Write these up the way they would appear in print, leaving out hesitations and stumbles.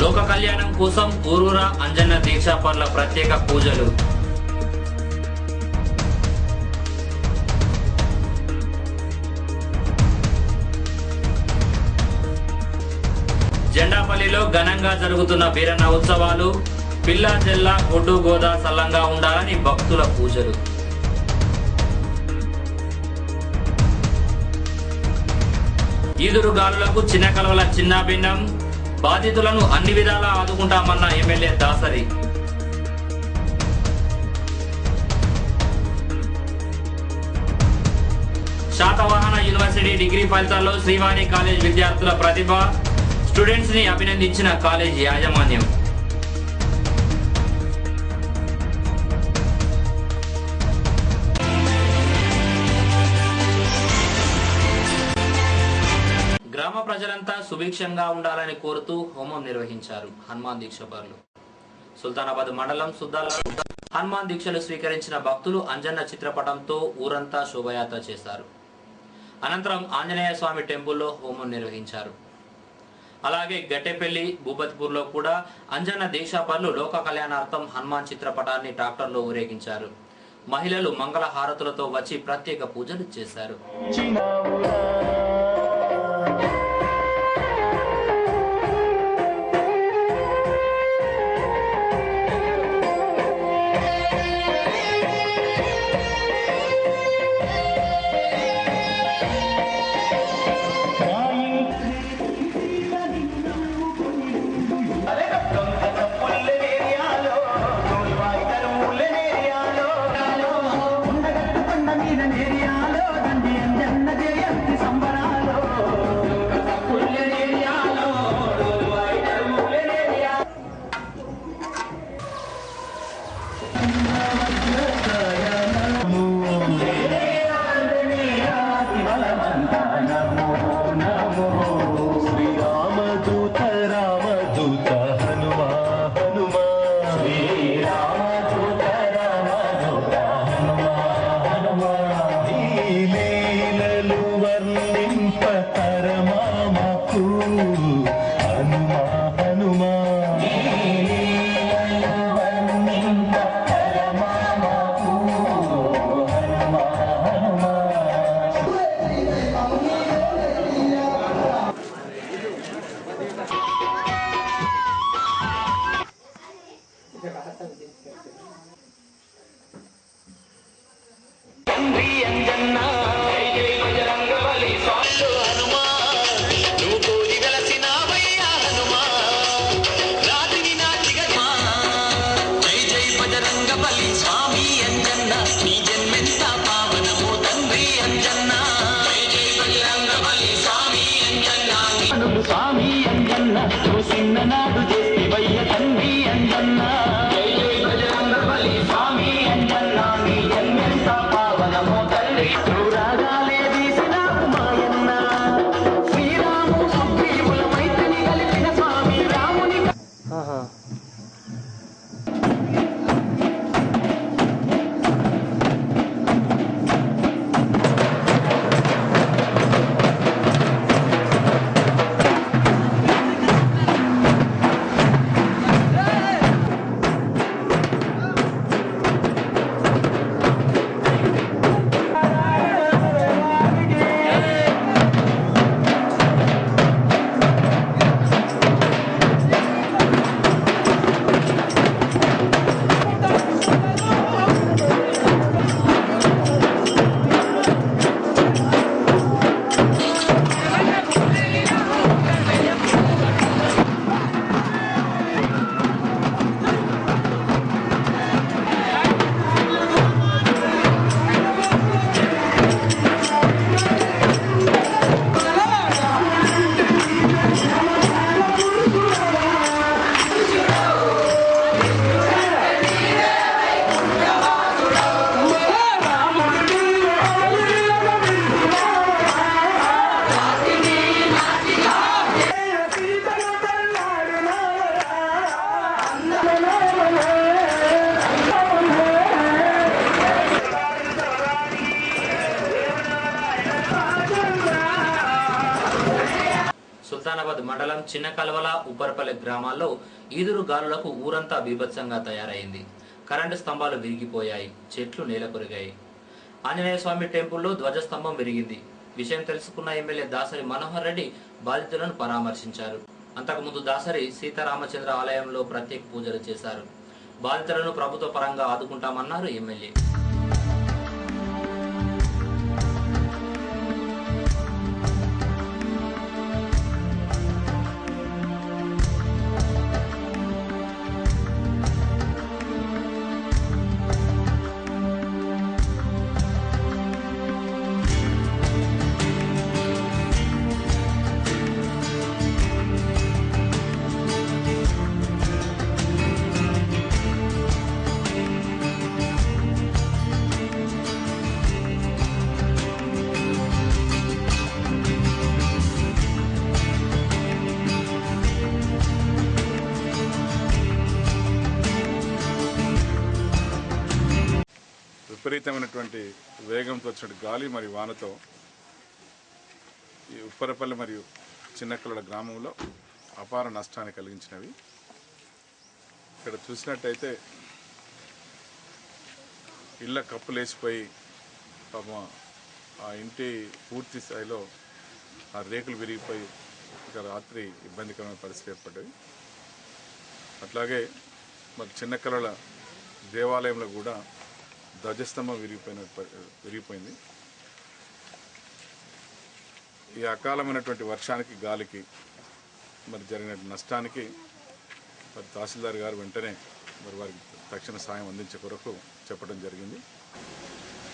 లోక కళ్యాణం కోసం ఊరూరా అంజన్న దీక్షాపరుల ప్రత్యేక పూజలు. జెండాపల్లిలో ఘనంగా జరుగుతున్న వీరన్న ఉత్సవాలు. పిల్లా జెల్లా ఒడ్డు గోదా సల్లంగా ఉండాలని భక్తుల పూజలు. ఈదురుగాలులకు చిన్న కలవల చిన్నాభిన్నం. బాధితులను అన్ని విధాలా ఆదుకుంటామన్న MLA Dasari. Satavahana university degree ఫలితాల్లో శ్రీవాణి కాలేజ్ విద్యార్థుల ప్రతిభ. స్టూడెంట్స్ ని అభినందించిన కాలేజ్ యాజమాన్యం. గ్రామ ప్రజలంతా సుభిక్షంగా ఉండాలని కోరుతూ హోమం నిర్వహించారు హనుమాన్ దీక్షపరులు. సుల్తానాబాద్ మండలం సుద్దాల హనుమాన్ దీక్షలు స్వీకరించిన భక్తులు అంజన్న చిత్రపటంతో ఊరంతా శోభయాత్ర చేశారు. అనంతరం ఆంజనేయ స్వామి టెంపుల్లో హోమం నిర్వహించారు. అలాగే గట్టెపల్లి భూపతిపూర్లో కూడా అంజన్న దీక్షాపరులు లోక కళ్యాణార్థం హనుమాన్ చిత్రపటాన్ని ట్రాక్టర్లో ఊరేగించారు. మహిళలు మంగళ హారతులతో వచ్చి ప్రత్యేక పూజలు చేశారు. సుల్తానాబాద్ మండలం చిన్న కల్వల ఉప్పరపల్లి గ్రామాల్లో ఈదురు గాలులకు ఊరంతా బీభత్సంగా తయారైంది. కరెంటు స్తంభాలు విరిగిపోయాయి, చెట్లు నేలకొరిగాయి. ఆంజనేయ స్వామి టెంపుల్లో ధ్వజస్తంభం విరిగింది. విషయం తెలుసుకున్న ఎమ్మెల్యే దాసరి మనోహర్ రెడ్డి బాధితులను పరామర్శించారు. అంతకుముందు దాసరి సీతారామచంద్ర ఆలయంలో ప్రత్యేక పూజలు చేశారు. బాధితులను ప్రభుత్వ పరంగా ఆదుకుంటామన్నారు ఎమ్మెల్యే. విపరీతమైనటువంటి వేగంతో వచ్చిన గాలి మరియు వానతో ఈ ఉప్పరపల్లి మరియు చిన్నకల్వల గ్రామంలో అపార నష్టాన్ని కలిగించినవి. ఇక్కడ చూసినట్టయితే ఇళ్ళ కప్పులేసిపోయి పాపం ఆ ఇంటి పూర్తి స్థాయిలో ఆ రేకులు విరిగిపోయి ఇక రాత్రి ఇబ్బందికరమైన పరిస్థితి ఏర్పడ్డది. అట్లాగే మరి చిన్నకల్వల దేవాలయంలో కూడా ధ్వజస్తంభం విరిగిపోయింది. ఈ అకాలమైనటువంటి వర్షానికి గాలికి మరి జరిగిన నష్టానికి మరి తహసీల్దార్ గారు వెంటనే మరి వారికి తక్షణ సాయం అందించే కొరకు చెప్పడం జరిగింది.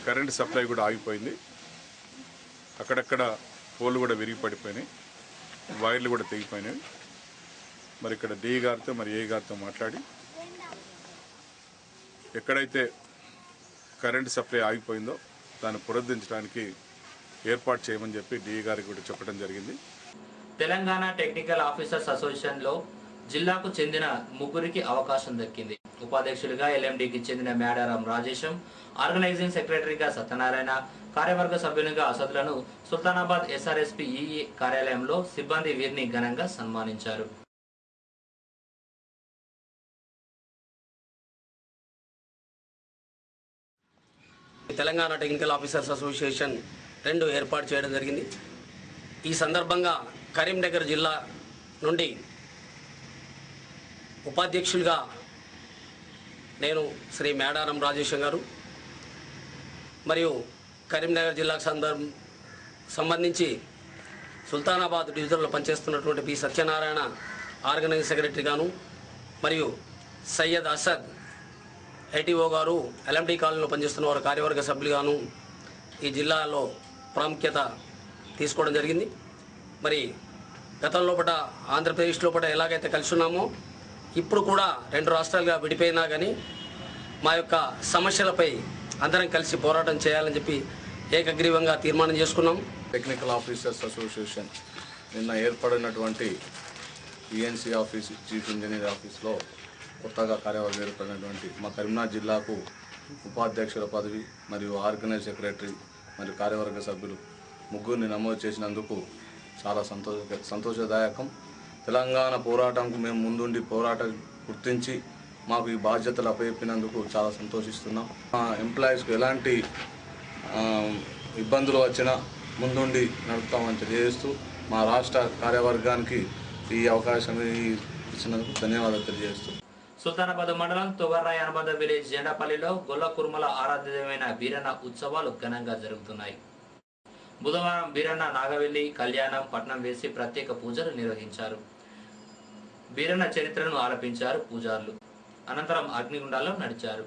కరెంటు సప్లై కూడా ఆగిపోయింది. అక్కడక్కడ పోలు కూడా విరిగి పడిపోయినాయి, వైర్లు కూడా తెగిపోయినాయి. మరి ఇక్కడ డిఈ గారితో మరి ఏ గారితో మాట్లాడి ఎక్కడైతే కరెంటు సప్లై ఆగిపోయిందో దాన్ని పునరుద్ధరించడానికి ఏర్పాటు చేయమని చెప్పి డిఈ గారికి కూడా చెప్పడం జరిగింది. తెలంగాణ టెక్నికల్ ఆఫీసర్స్ అసోసియేషన్లో జిల్లాకు చెందిన ముగ్గురికి అవకాశం దక్కింది. ఉపాధ్యక్షులుగా ఎల్ఎండికి చెందిన మేడారం రాజేశం, ఆర్గనైజింగ్ సెక్రటరీగా సత్యనారాయణ, కార్యవర్గ సభ్యునిగా అసదులను సుల్తానాబాద్ ఎస్ఆర్ఎస్పీ ఈఈ కార్యాలయంలో సిబ్బంది వీరిని ఘనంగా సన్మానించారు. తెలంగాణ టెక్నికల్ ఆఫీసర్స్ అసోసియేషన్ 2 ఏర్పాటు చేయడం జరిగింది. ఈ సందర్భంగా కరీంనగర్ జిల్లా నుండి ఉపాధ్యక్షులుగా నేను శ్రీ మేడారం రాజేశం గారు మరియు కరీంనగర్ జిల్లాకు సంబంధించి సుల్తానాబాద్ డివిజన్లో పనిచేస్తున్నటువంటి పి సత్యనారాయణ ఆర్గనైజింగ్ సెక్రటరీగాను మరియు సయ్యద్ అసద్ ఐటీఓ గారు ఎల్ఎండి కాలనీలో పనిచేస్తున్న వారు కార్యవర్గ సభ్యులుగాను ఈ జిల్లాలో ప్రాముఖ్యత తీసుకోవడం జరిగింది. మరి గతంలోపట ఆంధ్రప్రదేశ్ లోపల ఎలాగైతే కలిసి ఉన్నామో ఇప్పుడు కూడా 2 రాష్ట్రాలుగా విడిపోయినా కానీ మా యొక్క సమస్యలపై అందరం కలిసి పోరాటం చేయాలని చెప్పి ఏకగ్రీవంగా తీర్మానం చేసుకున్నాం. టెక్నికల్ ఆఫీసర్స్ అసోసియేషన్ నిన్న ఏర్పడినటువంటి ఈఎన్సీ ఆఫీస్, చీఫ్ ఇంజనీర్ ఆఫీస్లో కొత్తగా కార్యవర్గం ఏర్పడినటువంటి మా కరీంనగర్ జిల్లాకు ఉపాధ్యక్షుల పదవి మరియు ఆర్గనైజ్ సెక్రటరీ మరియు కార్యవర్గ సభ్యులు ముగ్గురిని నమోదు చేసినందుకు చాలా సంతోషదాయకం. తెలంగాణ పోరాటంకు మేము ముందుండి పోరాటం గుర్తించి మాకు ఈ బాధ్యతలు అప్పచెప్పినందుకు చాలా సంతోషిస్తున్నాం. మా ఎంప్లాయీస్కు ఎలాంటి ఇబ్బందులు వచ్చినా ముందుండి నడుపుతామని తెలియజేస్తూ మా రాష్ట్ర కార్యవర్గానికి ఈ అవకాశం ఇచ్చినందుకు ధన్యవాదాలు తెలియజేస్తూ సుల్తానాబాద్ మండలం తొగర్రాయ్ అనుబంధ విలేజ్ జెండాపల్లిలో గొల్ల కుర్మల ఆరాధ్యమైన బీరన్న ఉత్సవాలు ఘనంగా జరుగుతున్నాయి. బుధవారం బీరన్న నాగవెల్లి కళ్యాణం పట్నం వేసి ప్రత్యేక పూజలు నిర్వహించారు. బీరన్న చరిత్రను ఆలపించారు పూజారులు. అనంతరం అగ్నిగుండాల్లో నడిచారు.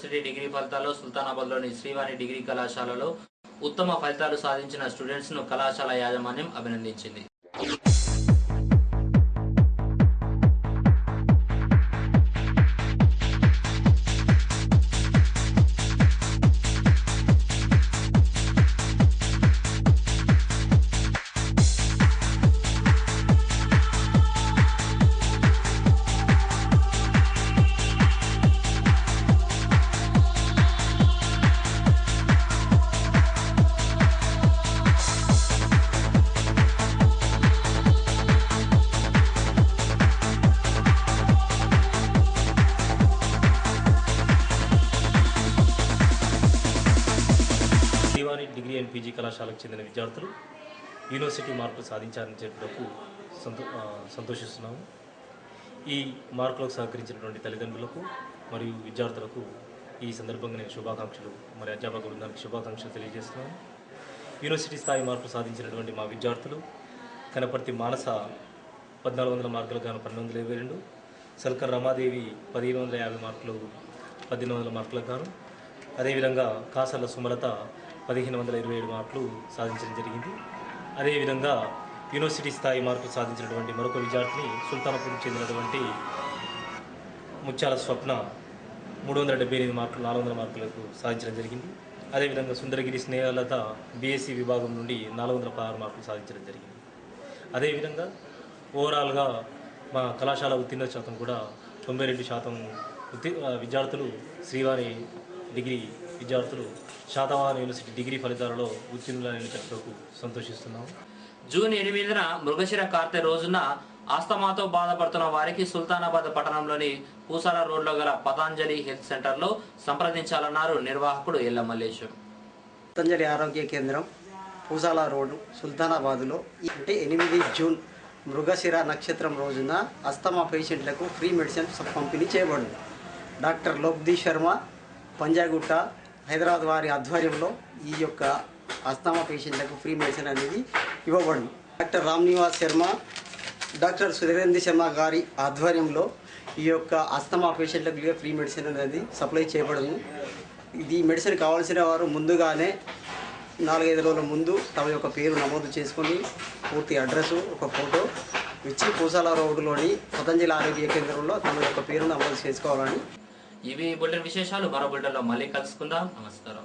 యూనివర్సిటీ డిగ్రీ ఫలితాల్లో సుల్తానాబాద్లోని శ్రీవాణి డిగ్రీ కళాశాలలో ఉత్తమ ఫలితాలు సాధించిన స్టూడెంట్స్ను కళాశాల యాజమాన్యం అభినందించింది. డిగ్రీ అండ్ పీజీ కళాశాలకు చెందిన విద్యార్థులు యూనివర్సిటీ మార్కులు సాధించారని చెప్పేందుకు సంతోషిస్తున్నాము. ఈ మార్కులకు సహకరించినటువంటి తల్లిదండ్రులకు మరియు విద్యార్థులకు ఈ సందర్భంగా నేను శుభాకాంక్షలు మరి అధ్యాపక బృందానికి శుభాకాంక్షలు తెలియజేస్తున్నాను. యూనివర్సిటీ స్థాయి మార్కులు సాధించినటువంటి మా విద్యార్థులు కనపర్తి మానస 1400 మార్కులకు గాను 1222, సల్కర్ రమాదేవి 1550 మార్కులు 1800 మార్కులకు గాను, అదేవిధంగా కాసర్ల సుమలత 1527 మార్కులు సాధించడం జరిగింది. అదేవిధంగా యూనివర్సిటీ స్థాయి మార్కులు సాధించినటువంటి మరొక విద్యార్థిని సుల్తానాపూర్కి చెందినటువంటి ముత్యాల స్వప్న 378 మార్కులు 400 మార్కులకు సాధించడం జరిగింది. అదేవిధంగా సుందరగిరి స్నేహలత బీఎస్సీ విభాగం నుండి 416 మార్కులు సాధించడం జరిగింది. అదేవిధంగా ఓవరాల్గా మా కళాశాల ఉత్తీర్ణ శాతం కూడా 92% విద్యార్థులు శ్రీవాణి డిగ్రీ విద్యార్థులు శాతవాహన యూనివర్సిటీ డిగ్రీ ఫలితాలలో ఉత్తీర్ణులని చెప్పడానికి సంతోషిస్తున్నాము. జూన్ 8న మృగశిర కార్తె రోజున ఆస్తమాతో బాధపడుతున్న వారికి సుల్తానాబాద్ పట్టణంలోని పూసాల రోడ్లో గల పతాంజలి హెల్త్ సెంటర్లో సంప్రదించాలన్నారు నిర్వాహకుడు ఎల్ల మల్లేశం. పతంజలి ఆరోగ్య కేంద్రం పూసాల రోడ్డు సుల్తానాబాద్లో అంటే 8 జూన్ మృగశిర నక్షత్రం రోజున అస్తమా పేషెంట్లకు ఫ్రీ మెడిసిన్స్ పంపిణీ చేయబడింది. డాక్టర్ లోబ్ది శర్మ పంజాగుట్ట హైదరాబాద్ వారి ఆధ్వర్యంలో ఈ యొక్క అస్తమా పేషెంట్లకు ఫ్రీ మెడిసిన్ అనేది ఇవ్వబడింది. డాక్టర్ రామ్ నివాస్ శర్మ, డాక్టర్ సుధీరేంద్ర శర్మ గారి ఆధ్వర్యంలో ఈ యొక్క అస్తమా పేషెంట్లకు ఫ్రీ మెడిసిన్ అనేది సప్లై చేయబడింది. ఇది మెడిసిన్ కావాల్సిన వారు ముందుగానే 4-5 రోజుల ముందు తమ యొక్క పేరు నమోదు చేసుకొని పూర్తి అడ్రస్ ఒక ఫోటో ఇచ్చి పూసాల రోడ్డులోని పతంజలి ఆరోగ్య కేంద్రంలో తమ యొక్క పేరు నమోదు చేసుకోవాలని. ఇవి బులెటిన్ విశేషాలు. మరో బులెటిన్లో మళ్ళీ కలుసుకుందాం. నమస్కారం.